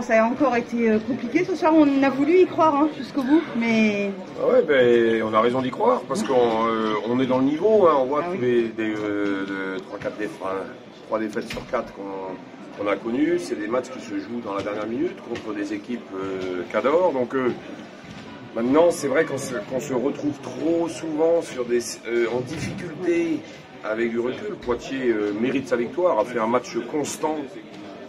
ça a encore été compliqué ce soir. On a voulu y croire hein, jusqu'au bout, mais... Ah ouais, ben, on a raison d'y croire parce qu'on est dans le niveau. Hein, on voit tous les 3 défaites sur 4 qu'on a connues. C'est des matchs qui se jouent dans la dernière minute contre des équipes qu'adore. Donc maintenant, c'est vrai qu'on se retrouve trop souvent en difficulté avec du recul. Poitiers mérite sa victoire, a fait un match constant,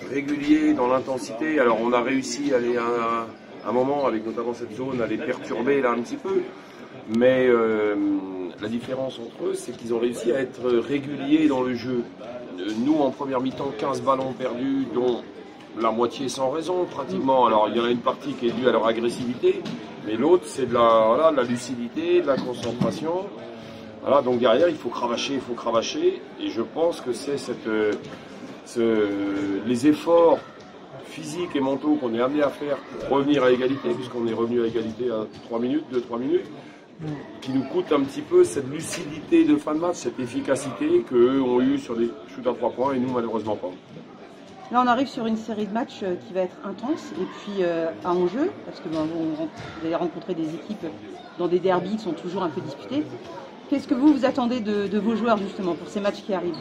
régulier dans l'intensité. Alors on a réussi à aller à un moment, avec notamment cette zone, à les perturber là un petit peu. Mais la différence entre eux, c'est qu'ils ont réussi à être réguliers dans le jeu. Nous, en première mi-temps, 15 ballons perdus, dont la moitié sans raison pratiquement. Alors il y en a une partie qui est due à leur agressivité, mais l'autre c'est de la lucidité, de la concentration. Voilà, donc derrière il faut cravacher, et je pense que c'est les efforts physiques et mentaux qu'on est amené à faire pour revenir à égalité, puisqu'on est revenu à égalité à 2-3 minutes, qui nous coûte un petit peu cette lucidité de fin de match, cette efficacité qu'eux ont eu sur des shoots à 3 points et nous malheureusement pas. Là, on arrive sur une série de matchs qui va être intense et puis à enjeu, parce que vous allez rencontrer des équipes dans des derbys qui sont toujours un peu disputés. Qu'est-ce que vous attendez de vos joueurs justement pour ces matchs qui arrivent?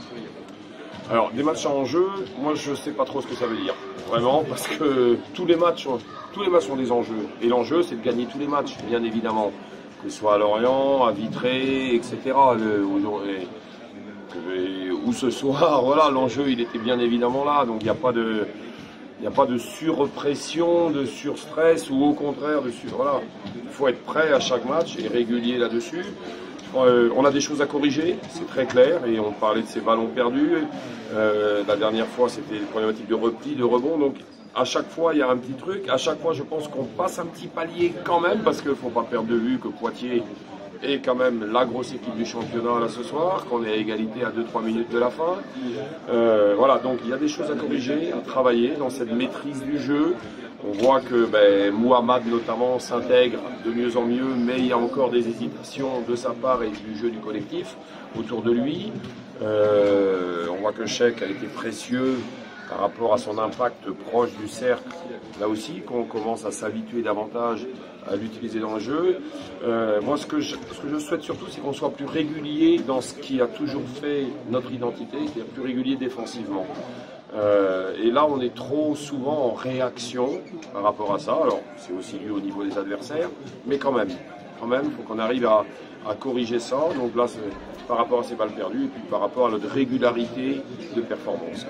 Alors, des matchs à enjeu, moi je ne sais pas trop ce que ça veut dire, vraiment, parce que tous les matchs ont des enjeux. Et l'enjeu, c'est de gagner tous les matchs, bien évidemment, que ce soit à Lorient, à Vitré, etc. Ou ce soir, voilà, l'enjeu il était bien évidemment là, donc il n'y a pas de surpression, de surstress, ou au contraire voilà. Il faut être prêt à chaque match et régulier là-dessus. On a des choses à corriger, c'est très clair, et on parlait de ces ballons perdus. La dernière fois, c'était une problématique de repli, de rebond, donc à chaque fois, il y a un petit truc. À chaque fois, je pense qu'on passe un petit palier quand même, parce qu'il ne faut pas perdre de vue que Poitiers est quand même la grosse équipe du championnat là ce soir, qu'on est à égalité à 2-3 minutes de la fin. Voilà, donc il y a des choses à corriger, à travailler dans cette maîtrise du jeu. On voit que Mouhamad notamment s'intègre de mieux en mieux, mais il y a encore des hésitations de sa part et du jeu du collectif autour de lui. On voit que Cheikh a été précieux par rapport à son impact proche du cercle, là aussi, qu'on commence à s'habituer davantage à l'utiliser dans le jeu. Moi, ce que je souhaite surtout, c'est qu'on soit plus régulier dans ce qui a toujours fait notre identité, qui est plus régulier défensivement. Et là, on est trop souvent en réaction par rapport à ça. Alors, c'est aussi dû au niveau des adversaires, mais quand même, il faut qu'on arrive à corriger ça. Donc là, c'est par rapport à ces balles perdues et puis par rapport à notre régularité de performance.